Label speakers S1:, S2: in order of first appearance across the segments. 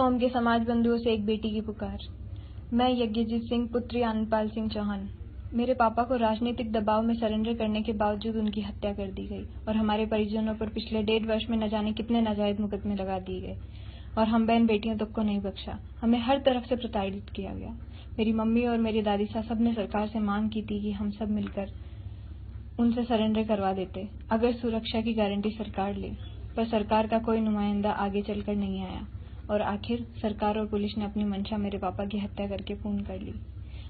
S1: कौम के समाज बंधुओं से एक बेटी की पुकार। मैं यज्ञजीत सिंह पुत्री आनंदपाल सिंह चौहान। मेरे पापा को राजनीतिक दबाव में सरेंडर करने के बावजूद उनकी हत्या कर दी गई और हमारे परिजनों पर पिछले 1.5 वर्ष में न जाने कितने नाजायज मुकदमे लगा दिए गए और हम बहन बेटियों तक को नहीं बख्शा। हमें हर तरफ से प्रताड़ित किया गया। मेरी मम्मी और मेरी दादी साहब ने सरकार से मांग की थी कि हम सब मिलकर उनसे सरेंडर करवा देते अगर सुरक्षा की गारंटी सरकार ले, पर सरकार का कोई नुमाइंदा आगे चलकर नहीं आया और आखिर सरकार और पुलिस ने अपनी मंशा मेरे पापा की हत्या करके पूर्ण कर ली।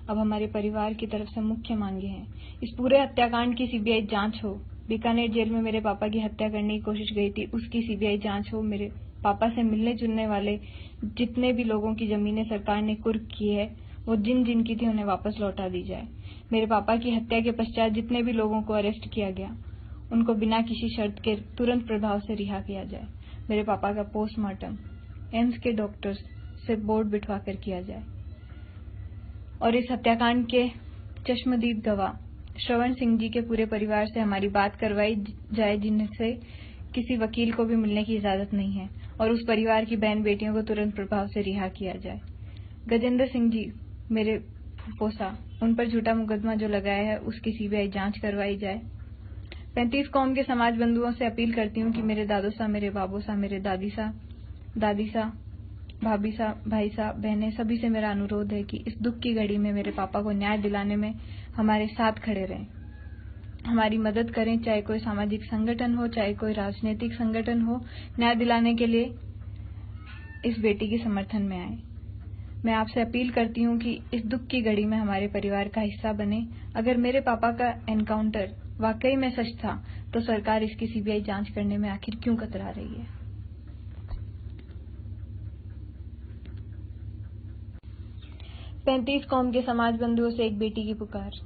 S1: अब हमारे परिवार की तरफ से मुख्य मांगे हैं, इस पूरे हत्याकांड की सीबीआई जांच हो। बीकानेर जेल में मेरे पापा की हत्या करने की कोशिश गई थी, उसकी सीबीआई जांच हो। मेरे पापा से मिलने जुलने वाले जितने भी लोगों की जमीनें सरकार ने कुर्क की है, वो जिन की थी उन्हें वापस लौटा दी जाए। मेरे पापा की हत्या के पश्चात जितने भी लोगों को अरेस्ट किया गया, उनको बिना किसी शर्त के तुरंत प्रभाव से रिहा किया जाए। मेरे पापा का पोस्टमार्टम एम्स के डॉक्टर्स से बोर्ड बिठवा कर किया जाए और इस हत्याकांड के चश्मदीद गवाह श्रवण सिंह जी के पूरे परिवार से हमारी बात करवाई जाए, जिनसे किसी वकील को भी मिलने की इजाजत नहीं है, और उस परिवार की बहन बेटियों को तुरंत प्रभाव से रिहा किया जाए। गजेंद्र सिंह जी मेरे फूफोसा, उन पर झूठा मुकदमा जो लगाया है उसकी सीबीआई जांच करवाई जाए। 35 कौम के समाज बंधुओं से अपील करती हूँ कि मेरे दादो सा, मेरे बाबू सा, मेरे दादी सा, भाभी सा, भाई सा, बहनें, सभी से मेरा अनुरोध है कि इस दुख की घड़ी में मेरे पापा को न्याय दिलाने में हमारे साथ खड़े रहें, हमारी मदद करें। चाहे कोई सामाजिक संगठन हो, चाहे कोई राजनीतिक संगठन हो, न्याय दिलाने के लिए इस बेटी के समर्थन में आए। मैं आपसे अपील करती हूँ कि इस दुख की घड़ी में हमारे परिवार का हिस्सा बने। अगर मेरे पापा का एनकाउंटर वाकई में सच था तो सरकार इसकी सीबीआई जांच करने में आखिर क्यों कतरा रही है। 35 कौम के समाज बंधुओं से एक बेटी की पुकार।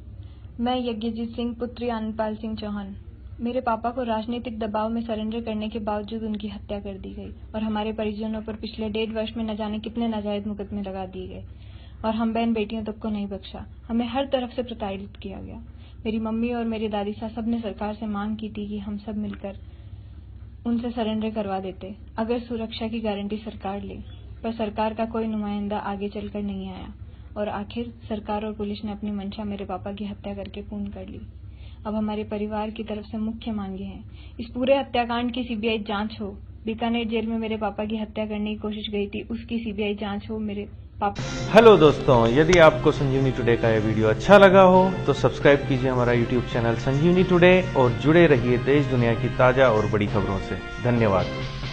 S1: मैं यज्ञजीत सिंह पुत्री आनंदपाल सिंह चौहान। मेरे पापा को राजनीतिक दबाव में सरेंडर करने के बावजूद उनकी हत्या कर दी गई और हमारे परिजनों पर पिछले 1.5 वर्ष में न जाने कितने नाजायज मुकदमे लगा दिए गए और हम बहन बेटियों तक को नहीं बख्शा। हमें हर तरफ से प्रताड़ित किया गया। मेरी मम्मी और मेरी दादी साहब ने सरकार से मांग की थी कि हम सब मिलकर उनसे सरेंडर करवा देते अगर सुरक्षा की गारंटी सरकार ले, पर सरकार का कोई नुमाइंदा आगे चलकर नहीं आया और आखिर सरकार और पुलिस ने अपनी मंशा मेरे पापा की हत्या करके पूर्ण कर ली। अब हमारे परिवार की तरफ से मुख्य मांगे हैं, इस पूरे हत्याकांड की सीबीआई जांच हो। बीकानेर जेल में मेरे पापा की हत्या करने की कोशिश गई थी, उसकी सीबीआई जांच हो। मेरे पापा।
S2: हेलो दोस्तों, यदि आपको संजीवनी टुडे का यह वीडियो अच्छा लगा हो तो सब्सक्राइब कीजिए हमारा यूट्यूब चैनल संजीवनी टुडे और जुड़े रहिए देश दुनिया की ताजा और बड़ी खबरों से। धन्यवाद।